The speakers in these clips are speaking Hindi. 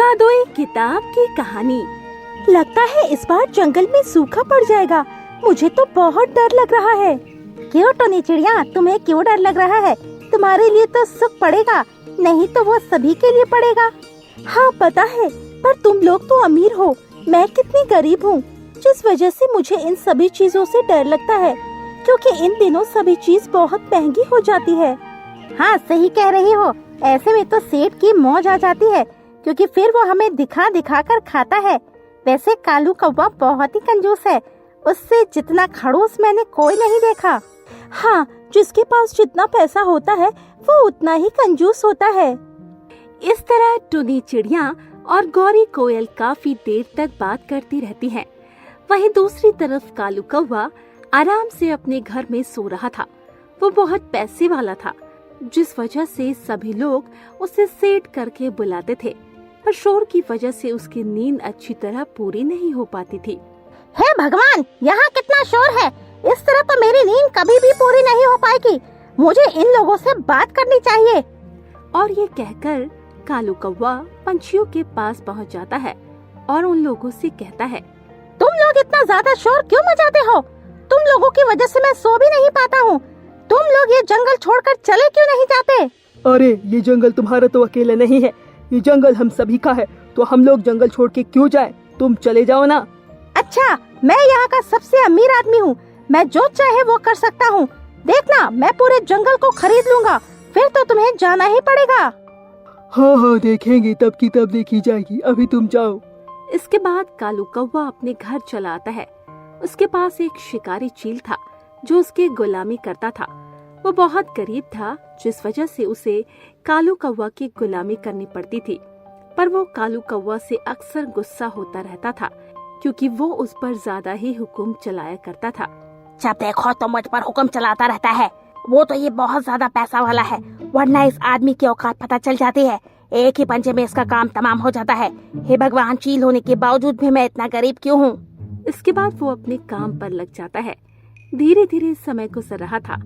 जादुई किताब की कहानी। लगता है इस बार जंगल में सूखा पड़ जाएगा। मुझे तो बहुत डर लग रहा है। क्यों टोनी चिड़िया, तुम्हें क्यों डर लग रहा है? तुम्हारे लिए तो सुख पड़ेगा, नहीं तो वो सभी के लिए पड़ेगा। हाँ पता है, पर तुम लोग तो अमीर हो, मैं कितनी गरीब हूँ, जिस वजह से मुझे इन सभी चीजों से डर लगता है, क्योंकि इन दिनों सभी चीज बहुत महंगी हो जाती है। हाँ सही कह रही हो, ऐसे में तो सेठ की मौज आ जाती है, क्योंकि फिर वो हमें दिखा दिखा कर खाता है। वैसे कालू कौवा बहुत ही कंजूस है, उससे जितना खड़ूस मैंने कोई नहीं देखा। हाँ, जिसके पास जितना पैसा होता है वो उतना ही कंजूस होता है। इस तरह टुनी चिड़िया और गौरी कोयल काफी देर तक बात करती रहती हैं। वहीं दूसरी तरफ कालू कौवा आराम से अपने घर में सो रहा था। वो बहुत पैसे वाला था, जिस वजह से सभी लोग उसे सेठ करके बुलाते थे, पर शोर की वजह से उसकी नींद अच्छी तरह पूरी नहीं हो पाती थी। हे भगवान, यहाँ कितना शोर है! इस तरह तो मेरी नींद कभी भी पूरी नहीं हो पाएगी। मुझे इन लोगों से बात करनी चाहिए। और ये कहकर कालू कौवा पंछियों के पास पहुँच जाता है और उन लोगों से कहता है, तुम लोग इतना ज्यादा शोर क्यों मचाते हो? तुम लोगों की वजह से मैं सो भी नहीं पाता हूँ। तुम लोग ये जंगल छोड़कर चले क्यों नहीं जाते? अरे ये जंगल तुम्हारा तो अकेला नहीं है, ये जंगल हम सभी का है, तो हम लोग जंगल छोड़ के क्यों जाएं? तुम चले जाओ ना। अच्छा, मैं यहाँ का सबसे अमीर आदमी हूँ, मैं जो चाहे वो कर सकता हूँ। देखना, मैं पूरे जंगल को खरीद लूँगा, फिर तो तुम्हें जाना ही पड़ेगा। हाँ हाँ देखेंगे, तब की तब देखी जाएगी, अभी तुम जाओ। इसके बाद कालू कौवा अपने घर चला आता है। उसके पास एक शिकारी चील था जो उसकी गुलामी करता था। वो बहुत गरीब था, जिस वजह से उसे कालू कौवा की गुलामी करनी पड़ती थी, पर वो कालू कौवा से अक्सर गुस्सा होता रहता था, क्योंकि वो उस पर ज्यादा ही हुक्म चलाया करता था। जब देखो तो मुझ पर हुक्म चलाता रहता है। वो तो ये बहुत ज्यादा पैसा वाला है, वरना इस आदमी की औकात पता चल जाती है। एक ही पंचे में इसका काम तमाम हो जाता है। हे भगवान, चील होने के बावजूद भी मैं इतना गरीब क्यों हूँ? इसके बाद वो अपने काम पर लग जाता है। धीरे धीरे समय गुजर रहा था।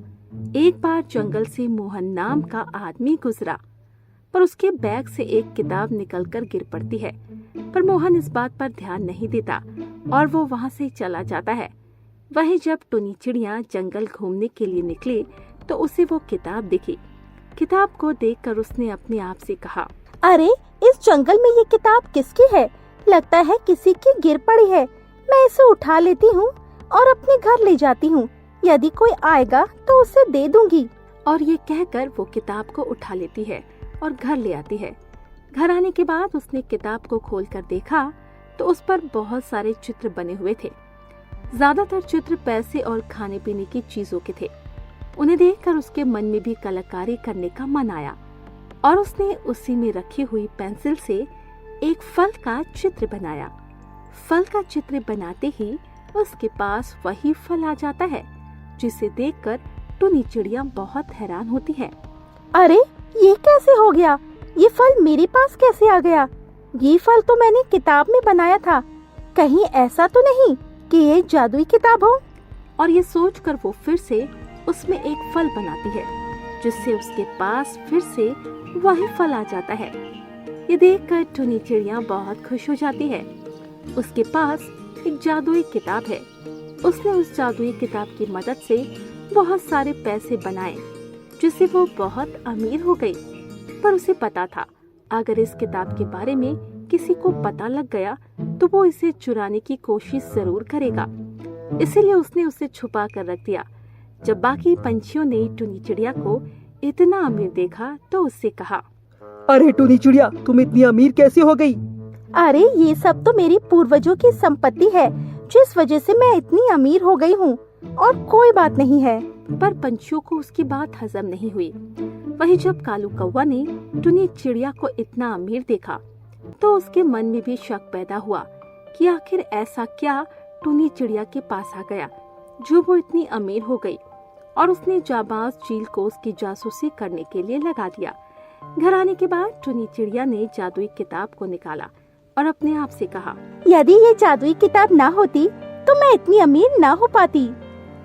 एक बार जंगल से मोहन नाम का आदमी गुजरा, पर उसके बैग से एक किताब निकलकर गिर पड़ती है, पर मोहन इस बात पर ध्यान नहीं देता और वो वहाँ से चला जाता है। वहीं जब टुनी चिड़िया जंगल घूमने के लिए निकली तो उसे वो किताब दिखी। किताब को देखकर उसने अपने आप से कहा, अरे इस जंगल में ये किताब किसकी है? लगता है किसी की गिर पड़ी है। मैं इसे उठा लेती हूँ और अपने घर ले जाती हूँ। यदि कोई आएगा तो उसे दे दूंगी। और ये कहकर वो किताब को उठा लेती है और घर ले आती है। घर आने के बाद उसने किताब को खोलकर देखा तो उस पर बहुत सारे चित्र बने हुए थे। ज्यादातर चित्र पैसे और खाने पीने की चीजों के थे। उन्हें देखकर उसके मन में भी कलाकारी करने का मन आया और उसने उसी में रखी हुई पेंसिल से एक फल का चित्र बनाया। फल का चित्र बनाते ही उसके पास वही फल आ जाता है, जिसे देखकर टुनी चिड़िया बहुत हैरान होती है। अरे ये कैसे हो गया? ये फल मेरे पास कैसे आ गया? ये फल तो मैंने किताब में बनाया था। कहीं ऐसा तो नहीं कि ये जादुई किताब हो? और ये सोचकर वो फिर से उसमें एक फल बनाती है, जिससे उसके पास फिर से वही फल आ जाता है। ये देखकर टुनी चिड़िया बहुत खुश हो जाती है। उसके पास एक जादुई किताब है। उसने उस जादुई किताब की मदद से बहुत सारे पैसे बनाए, जिससे वो बहुत अमीर हो गई। पर उसे पता था, अगर इस किताब के बारे में किसी को पता लग गया तो वो इसे चुराने की कोशिश जरूर करेगा। इसीलिए उसने उसे छुपा कर रख दिया। जब बाकी पंछियों ने टुनी चिड़िया को इतना अमीर देखा तो उससे कहा, अरे टुनी चिड़िया, तुम इतनी अमीर कैसे हो गई? अरे ये सब तो मेरी पूर्वजों की संपत्ति है, जिस वजह से मैं इतनी अमीर हो गई हूँ, और कोई बात नहीं है। पर पंछियों को उसकी बात हजम नहीं हुई। वहीं जब कालू कौवा ने टुनी चिड़िया को इतना अमीर देखा तो उसके मन में भी शक पैदा हुआ कि आखिर ऐसा क्या टुनी चिड़िया के पास आ गया जो वो इतनी अमीर हो गई। और उसने जाबाज चील को उसकी जासूसी करने के लिए लगा दिया। घर आने के बाद टुनी चिड़िया ने जादुई किताब को निकाला और अपने आप से कहा, यदि ये जादुई किताब ना होती तो मैं इतनी अमीर ना हो पाती।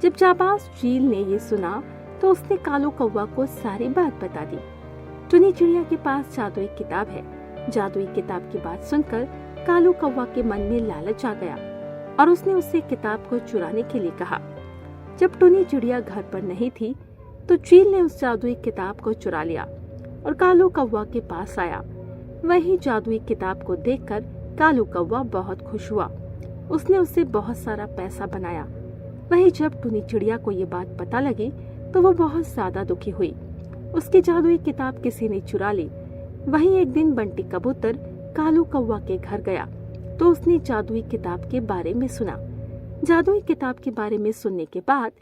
जब जाबाज चील ने ये सुना तो उसने कालू कौवा को सारी बात बता दी। टुनी चिड़िया के पास जादुई किताब है जादुई किताब की बात सुनकर कालू कौवा के मन में लालच आ गया और उसने उससे किताब को चुराने के लिए कहा। जब टुनी चिड़िया घर पर नहीं थी तो चील ने उस जादुई किताब को चुरा लिया और कालू कौवा के पास आया। वही जादुई किताब को देखकर कालू कौवा बहुत खुश हुआ। उसने उससे बहुत सारा पैसा बनाया। वही जब टुनी चिड़िया को ये बात पता लगी तो वो बहुत ज्यादा दुखी हुई। उसकी जादुई किताब किसी ने चुरा ली। वहीं एक दिन बंटी कबूतर कालू कौवा के घर गया तो उसने जादुई किताब के बारे में सुना। जादुई किताब के बारे में सुनने के बाद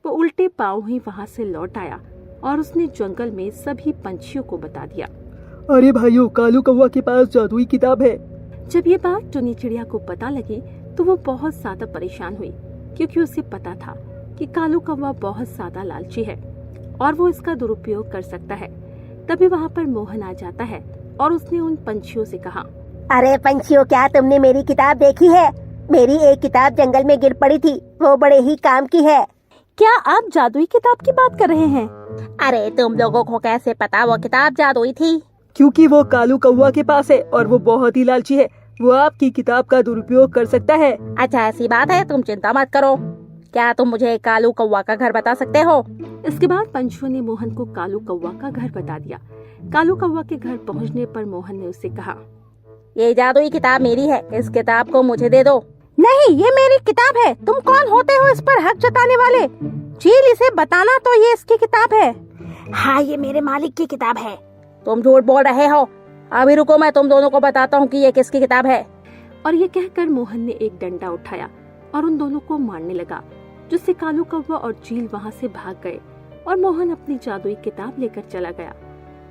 वो उल्टे पांव ही वहां से लौट आया और उसने जंगल में सभी पंछियों को बता दिया। अरे भाइयों, कालू कौवा के पास जादुई किताब है। जब ये बात टुनी चिड़िया को पता लगी तो वो बहुत ज्यादा परेशान हुई, क्योंकि उसे पता था कि कालू कौवा बहुत ज्यादा लालची है और वो इसका दुरुपयोग कर सकता है। तभी वहाँ पर मोहन आ जाता है और उसने उन पंछियों से कहा, अरे पंछियों, क्या तुमने मेरी किताब देखी है? मेरी एक किताब जंगल में गिर पड़ी थी, वो बड़े ही काम की है। क्या आप जादुई किताब की बात कर रहे हैं? अरे तुम लोगों को कैसे पता वो किताब जादुई थी? क्योंकि वो कालू कौवा के पास है और वो बहुत ही लालची है। वो आपकी किताब का दुरुपयोग कर सकता है। अच्छा, ऐसी बात है, तुम चिंता मत करो। क्या तुम मुझे कालू कौवा का घर बता सकते हो? इसके बाद पंछियों ने मोहन को कालू कौवा का घर बता दिया। कालू कौवा के घर पहुँचने पर मोहन ने उससे कहा, ये जादुई किताब मेरी है, इस किताब को मुझे दे दो। नहीं, ये मेरी किताब है। तुम कौन होते हो इस पर हक जताने वाले? चील, इसे बताना तो ये इसकी किताब है। हाँ, ये मेरे मालिक की किताब है। तुम झूठ बोल रहे हो। अभी रुको, मैं तुम दोनों को बताता हूँ कि ये किसकी किताब है। और ये कहकर मोहन ने एक डंडा उठाया और उन दोनों को मारने लगा, जिससे कालू कौवा और चील वहाँ से भाग गए और मोहन अपनी जादुई किताब लेकर चला गया।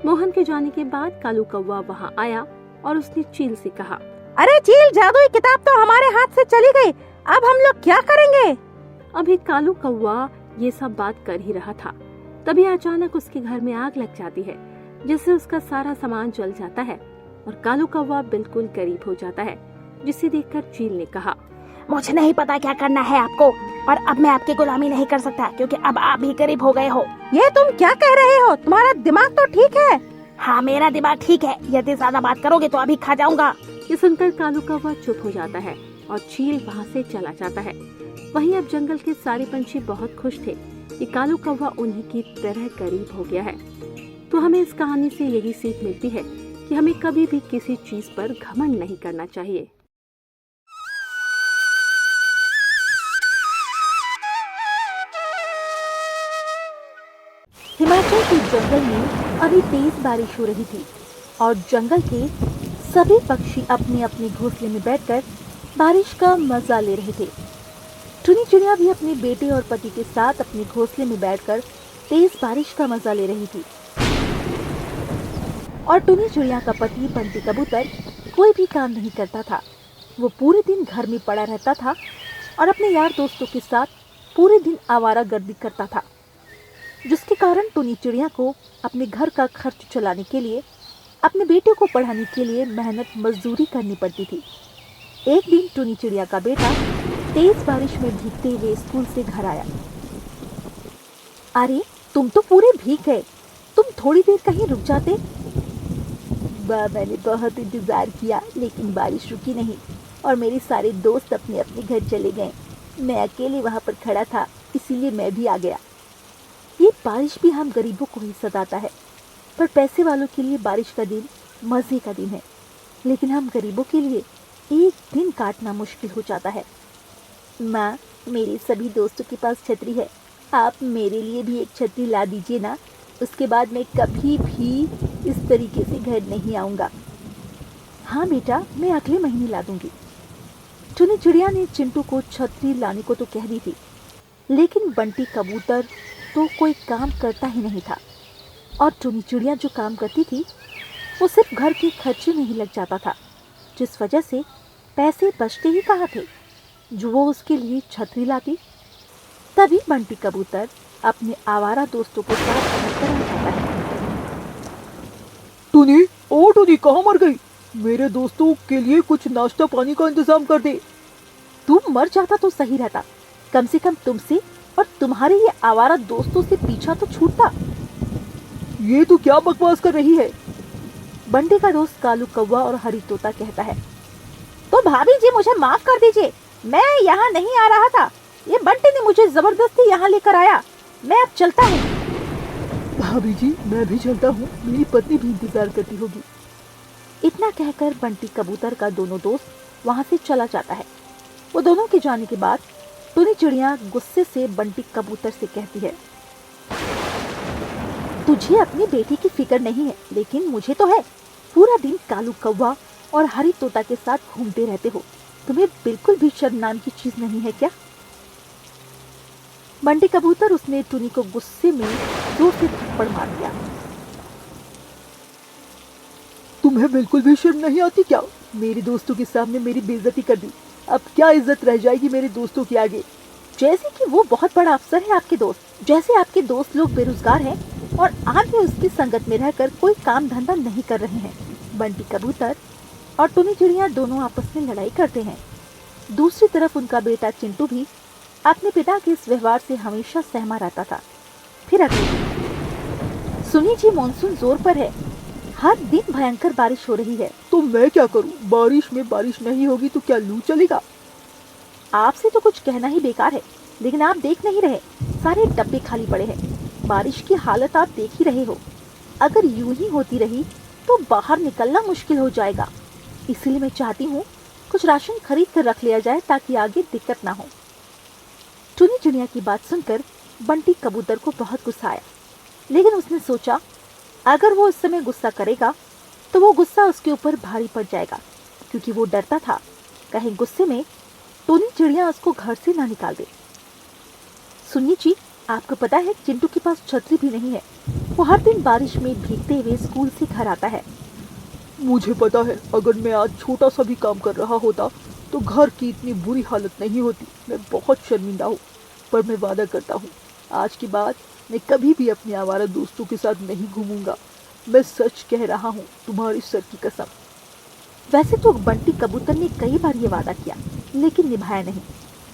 मोहन के जाने के बाद कालू कौवा वहाँ आया और उसने चील से कहा, अरे चील, जादुई किताब तो हमारे हाथ से चली गई, अब हम लोग क्या करेंगे? अभी कालू कौवा ये सब बात कर ही रहा था, तभी अचानक उसके घर में आग लग जाती है, जिससे उसका सारा सामान जल जाता है और कालू कौवा बिल्कुल गरीब हो जाता है, जिसे देखकर चील ने कहा, मुझे नहीं पता क्या करना है आपको, और अब मैं आपकी गुलामी नहीं कर सकता, क्योंकि अब आप भी गरीब हो गए हो। ये तुम क्या कह रहे हो? तुम्हारा दिमाग तो ठीक है। हाँ, मेरा दिमाग ठीक है। यदि ज्यादा बात करोगे तो अभी खा जाऊंगा। ये सुनकर कालू कौवा चुप हो जाता है और चील वहाँ से चला जाता है। वहीं अब जंगल के सारे पंछी बहुत खुश थे कि कालू कौवा उन्हीं की तरह गरीब हो गया है। तो हमें इस कहानी से यही सीख मिलती है कि हमें कभी भी किसी चीज पर घमंड नहीं करना चाहिए। हिमाचल के जंगल में अभी तेज बारिश हो रही थी और जंगल के सभी पक्षी अपने अपने घोंसले में बैठकर बारिश का मजा ले रहे थे। टुनी चिड़िया भी अपने बेटे और पति के साथ अपने घोंसले में बैठकर तेज बारिश का मजा ले रही थी। और टुनी चिड़िया का पति बंटी कबूतर कोई भी काम नहीं करता था। वो पूरे दिन घर में पड़ा रहता था और अपने यार दोस्तों के साथ पूरे दिन आवारागर्दी करता था, जिसके कारण टुनी चिड़िया को अपने घर का खर्च चलाने के लिए, अपने बेटे को पढ़ाने के लिए मेहनत मजदूरी करनी पड़ती थी। एक दिन टुनी चिड़िया का बेटा तेज बारिश में भीगते हुए स्कूल से घर आया। अरे, तुम तो पूरे भीग गए, तुम थोड़ी देर कहीं रुक जाते। मैंने बहुत इंतजार किया, लेकिन बारिश रुकी नहीं और मेरे सारे दोस्त अपने अपने घर चले गए। मैं अकेले वहाँ पर खड़ा था, इसीलिए मैं भी आ गया। ये बारिश भी हम गरीबों को ही सताता है, पर पैसे वालों के लिए बारिश का दिन मज़े का दिन है, लेकिन हम गरीबों के लिए एक दिन काटना मुश्किल हो जाता है। माँ, मेरे सभी दोस्तों के पास छतरी है, आप मेरे लिए भी एक छतरी ला दीजिए ना, उसके बाद मैं कभी भी इस तरीके से घर नहीं आऊँगा। हाँ बेटा, मैं अगले महीने ला दूँगी। टुनी चिड़िया ने चिंटू को छतरी लाने को तो कह दी थी, लेकिन बंटी कबूतर तो कोई काम करता ही नहीं था और टुनी चिड़िया जो काम करती थी वो सिर्फ घर के खर्चे में ही लग जाता था, जिस वजह से पैसे बचते ही कहाँ थे जो वो उसके लिए छतरी लाती। तभी बंटी कबूतर अपने आवारा दोस्तों के साथ घर पर आ जाता है। टुनी, ओ टुनी, कहाँ मर गई? मेरे दोस्तों के लिए कुछ नाश्ता पानी का इंतजाम कर दे। तुम मर जाता तो सही रहता, कम से कम तुमसे और तुम्हारे ये आवारा दोस्तों से पीछा तो छूटता। ये तू क्या बकवास कर रही है? बंटी का दोस्त कालू कौवा और हरी तोता कहता है, तो भाभी जी मुझे माफ कर दीजिए, मैं यहाँ नहीं आ रहा था, ये बंटी ने मुझे जबरदस्ती यहाँ लेकर आया, मैं अब चलता हूँ। भाभी जी मैं भी चलता हूँ, मेरी पत्नी भी इंतजार करती होगी। इतना कहकर बंटी कबूतर का दोनों दोस्त वहाँ से चला जाता है। वो दोनों के जाने के बाद टुनी चिड़िया गुस्से से बंटी कबूतर से कहती है, तुझे अपनी बेटी की फिक्र नहीं है, लेकिन मुझे तो है। पूरा दिन कालू कौवा और हरी तोता के साथ घूमते रहते हो, तुम्हें बिल्कुल भी शर्म नाम की चीज नहीं है क्या? बंटी कबूतर उसने टुनी को गुस्से में जोर से थप्पड़ मार दिया। तुम्हें बिल्कुल भी शर्म नहीं आती क्या? मेरे दोस्तों के सामने मेरी बेइज्जती कर दी, अब क्या इज्जत रह जाएगी मेरे दोस्तों के आगे? जैसे कि वो बहुत बड़ा अफसर है आपके दोस्त, जैसे आपके दोस्त लोग बेरोजगार हैं और आप भी उसकी संगत में रहकर कोई काम धंधा नहीं कर रहे हैं। बंटी कबूतर और टुनी चिड़िया दोनों आपस में लड़ाई करते हैं। दूसरी तरफ उनका बेटा चिंटू भी अपने पिता के इस व्यवहार से हमेशा सहमा रहता था। फिर अगले दिन, सुनी जी मॉनसून जोर पर है, हर दिन भयंकर बारिश हो रही है। तो मैं क्या करूं? बारिश में बारिश नहीं होगी तो क्या लू चलेगा? आपसे तो कुछ कहना ही बेकार है, लेकिन आप देख नहीं रहे, सारे डब्बे खाली पड़े हैं। बारिश की हालत आप देख ही रहे हो, अगर यूं ही होती रही तो बाहर निकलना मुश्किल हो जाएगा। इसलिए मैं चाहती हूँ कुछ राशन खरीद कर रख लिया जाए ताकि आगे दिक्कत ना हो। टुनी चिड़िया की बात सुनकर बंटी कबूतर को बहुत गुस्सा आया, लेकिन उसने सोचा अगर वो इस समय गुस्सा करेगा तो वो गुस्सा उसके ऊपर भारी पड़ जाएगा, क्योंकि वो डरता था कहीं गुस्से में टुनी चिड़िया उसको घर से ना निकाल दे। सुनिए जी, आपको पता है चिंटू के पास छतरी भी नहीं है, वो हर दिन बारिश में भीगते हुए स्कूल से घर आता है। मुझे पता है, अगर मैं आज छोटा सा भी काम कर रहा होता तो घर की इतनी बुरी हालत नहीं होती। मैं बहुत शर्मिंदा हूँ, पर मैं वादा करता हूँ आज के बाद मैं कभी भी अपने आवारा दोस्तों के साथ नहीं घूमूंगा। मैं सच कह रहा हूँ, तुम्हारी सर की कसम। वैसे तो बंटी कबूतर ने कई बार ये वादा किया, लेकिन निभाया नहीं।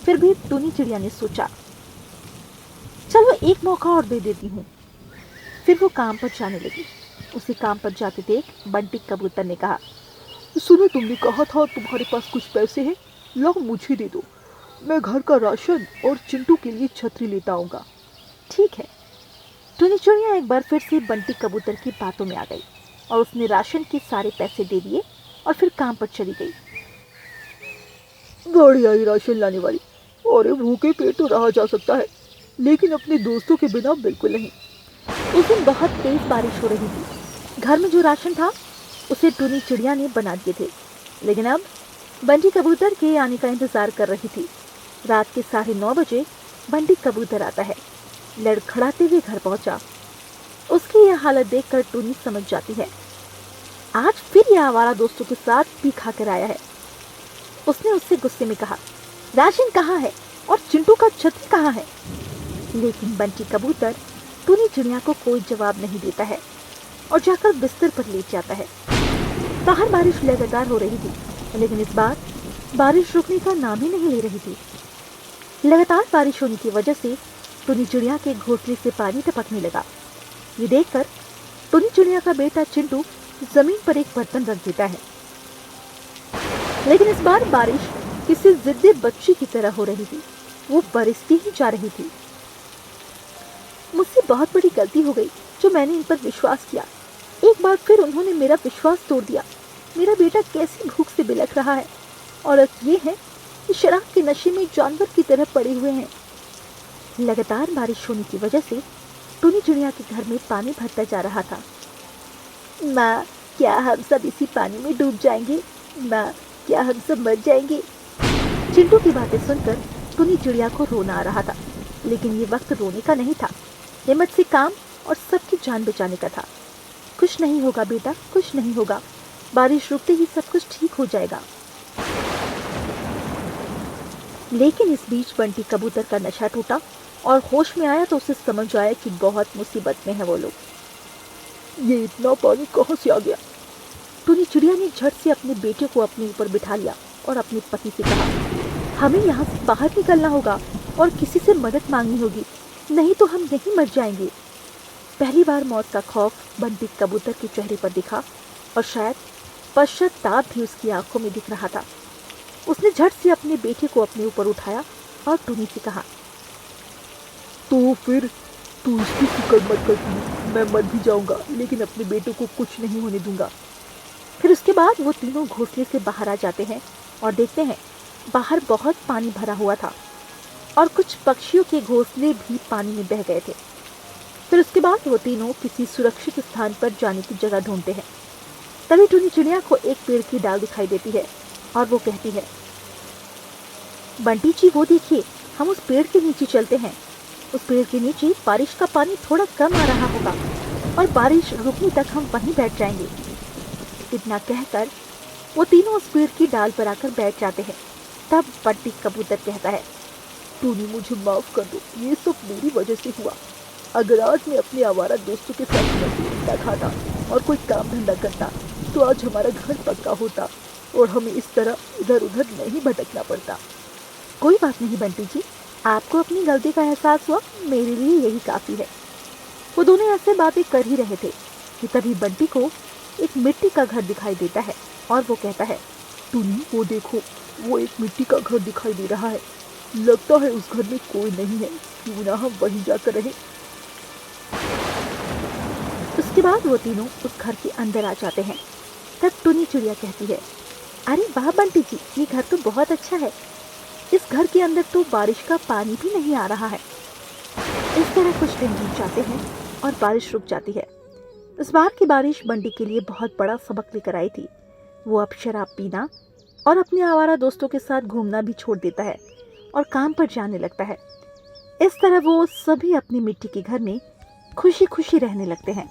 फिर भी टुनी चिड़िया ने सोचा चलो एक मौका और दे देती हूँ। फिर वो काम पर जाने लगी। उसे काम पर जाते देख बंटी कबूतर ने कहा, सुनो, तुमने कहा था तुम्हारे पास कुछ पैसे हैं, लो मुझे दे दो, मैं घर का राशन और चिंटू के लिए छतरी लेता आऊँगा। ठीक है। टुनी चिड़िया एक बार फिर से बंटी कबूतर की बातों में आ गई और उसने राशन के सारे पैसे दे दिए और फिर काम पर चली गई। गाड़ी आई राशन लाने वाली। और भूखे पेट तो रहा जा सकता है, लेकिन अपने दोस्तों के बिना बिल्कुल नहीं। उस दिन बहुत तेज बारिश हो रही थी। घर में जो राशन था उसे टुनी चिड़िया ने बना दिए थे, लेकिन अब बंटी कबूतर के आने का इंतजार कर रही थी। रात के 9:30 बजे बंटी कबूतर आता है, लड़खड़ाते हुए घर पहुंचा। उसकी यह हालत देखकर टुनी समझ जाती है आज फिर यह आवारा दोस्तों के साथ पी खा कर आया है। उसने उससे गुस्से में कहा, राशन कहाँ है और चिंटू का छतरी कहाँ है? लेकिन बंटी कबूतर टुनी चिड़िया को कोई जवाब नहीं देता है और जाकर बिस्तर पर लेट जाता है। बाहर बारिश लगातार हो रही थी, लेकिन इस बार बारिश रुकने का नाम ही नहीं ले रही थी। लगातार बारिश होने की वजह से टुनी चिड़िया के घोंसले से पानी टपकने लगा। ये देखकर टुनी चिड़िया का बेटा चिंटू जमीन पर एक बर्तन रख देता है, लेकिन इस बार बारिश किसी जिद्दी बच्ची की तरह हो रही थी। वो बरसती ही जा रही थी। मुझसे बहुत बड़ी गलती हो गई जो मैंने इन पर विश्वास किया। एक बार फिर उन्होंने मेरा विश्वास तोड़ दिया। मेरा बेटा कैसी भूख से बिलख रहा है और ये है कि शराब के नशे में जानवर की तरह पड़े हुए हैं। लगातार बारिश होने की वजह से टुनी चिड़िया के घर में पानी भरता जा रहा था। माँ, क्या हम सब इसी पानी में डूब जाएंगे? माँ, क्या हम सब मर जाएंगे? चिंटू की बातें सुनकर टुनी चिड़िया को रोना आ रहा था, लेकिन ये वक्त रोने का नहीं था, हिम्मत से काम और सबकी जान बचाने का था। कुछ नहीं होगा बेटा, कुछ नहीं होगा, बारिश रुकते ही सब कुछ ठीक हो जाएगा। लेकिन इस बीच बंटी कबूतर का नशा टूटा और होश में आया तो उसे समझ आया कि बहुत मुसीबत में है वो लोग। ये इतना पानी कहाँ से आ गया? टुनी चिड़िया ने झट से अपने बेटे को अपने ऊपर बिठा लिया और अपने पति से कहा, हमें यहाँ से बाहर निकलना होगा और किसी से मदद मांगनी होगी, नहीं तो हम यहीं मर जाएंगे। पहली बार मौत का खौफ बंटी कबूतर के चेहरे पर दिखा और शायद पश्चाताप भी उसकी आंखों में दिख रहा था। उसने झट से अपने बेटे को अपने ऊपर उठाया और टुनी से कहा, तो फिर तू इसकी फिक्र मत कर टुनी, मैं मर भी जाऊंगा लेकिन अपने बेटे को कुछ नहीं होने दूंगा। फिर उसके बाद वो तीनों घोंसले से बाहर आ जाते हैं और देखते हैं बाहर बहुत पानी भरा हुआ था और कुछ पक्षियों के घोंसले भी पानी में बह गए थे। फिर उसके बाद वो तीनों किसी सुरक्षित स्थान पर जाने की जगह ढूंढते हैं। तभी टुनी चिड़िया को एक पेड़ की डाल दिखाई देती है और वो कहती है, बंटी जी वो देखिए, हम उस पेड़ के नीचे चलते हैं। उस पेड़ के नीचे बारिश का पानी थोड़ा कम आ रहा होगा और बारिश रुकने तक हम वहीं बैठ जाएंगे। इतना कहकर वो तीनों उस पेड़ की डाल पर आकर बैठ जाते हैं। तब बंटी कबूतर कहता है, टुनी मुझे माफ कर दो, ये सब मेरी वजह से हुआ। अगर आज मैं अपने आवारा दोस्तों के साथ मछली खाता और कोई काम धंधा करता तो आज हमारा घर पक्का होता और हमें इस तरह इधर उधर नहीं भटकना पड़ता। कोई बात नहीं बंटी जी, आपको अपनी गलती का एहसास हुआ, मेरे लिए यही काफी है। वो दोनों ऐसे बातें कर ही रहे थे कि तभी बंटी को एक मिट्टी का घर दिखाई देता है और वो कहता है, टुनी वो देखो, वो एक मिट्टी का घर दिखाई दे रहा है। लगता है उस घर में कोई नहीं है, क्यों ना हम वहीं जाकर रहे। उसके बाद वो तीनों उस घर के अंदर आ जाते हैं। तब टुनी चिड़िया कहती है, अरे वाह बंटी जी, ये घर तो बहुत अच्छा है। इस घर के अंदर तो बारिश का पानी भी नहीं आ रहा है। इस तरह कुछ दिन बीत जाते हैं और बारिश रुक जाती है। इस बार की बारिश बंटी के लिए बहुत बड़ा सबक लेकर आई थी। वो अब शराब पीना और अपने आवारा दोस्तों के साथ घूमना भी छोड़ देता है और काम पर जाने लगता है। इस तरह वो सभी अपनी मिट्टी के घर में खुशी खुशी रहने लगते हैं।